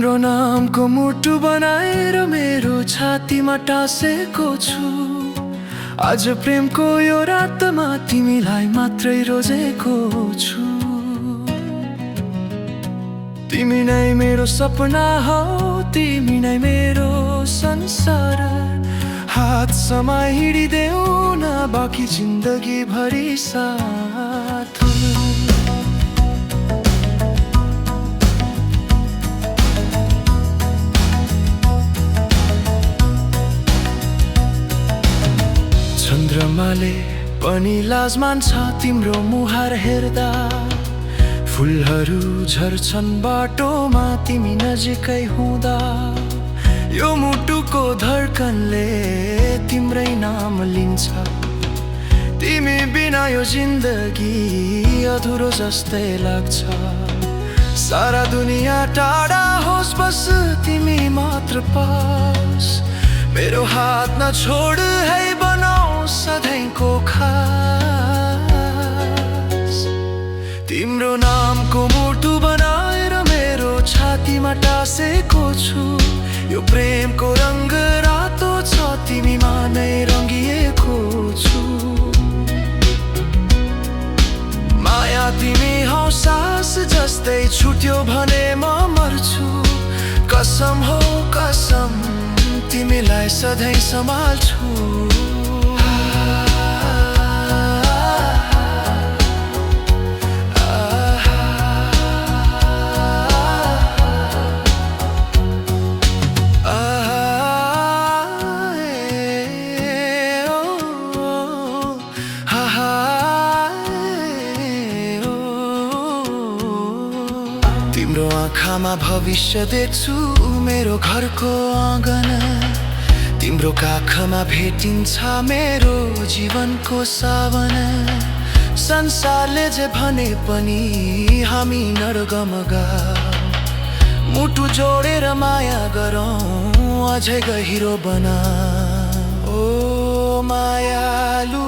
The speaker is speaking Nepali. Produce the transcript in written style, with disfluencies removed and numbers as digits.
तिम्रो नामको मुटु बनाएर मेरो छातीमा टाँसेको छु। आज प्रेमको यो रातमा तिमीलाई मात्रै रोजेको छु। तिमी नै मेरो सपना हौ, तिमी नै मेरो संसार। हात समाई हिँडिदेऊ न बाँकी जिन्दगी भरि साथ। चन्द्रमाले पनि लाज मान्छ तिम्रो मुहार हेर्दा। फुलहरू झर्छन् बाटोमा तिमी नजिकै हुँदा। यो मुटुको धड्कनले तिम्रै नाम लिन्छ। तिमी बिना यो जिन्दगी अधुरो जस्तै लाग्छ। सारा दुनियाँ टाढा होस् बस तिमी मात्र पास। मेरो हात नछोड है बनाऊ सधैँको खास। तिम्रो नामको मुटु बनाएर मेरो छातीमा टाँसेको छु। यो प्रेमको रङ्ग रातो छ तिमीमा नै रङ्गिएको छु। माया तिमी हौ सास जस्तै छुट्यो भने म मर्छु। कसम हो कसम तिमीलाई सधैँ सम्हाल्छु। तिम्रो आँखामा भविष्य देख्छु मेरो घरको आँगन। तिम्रो काखमा भेटिन्छ मेरो जीवनको सावन। संसारले जे भने पनि हामी नरगमगा। मुटु जोडेर माया गरौँ अझै गहिरो बना। ओ मायालु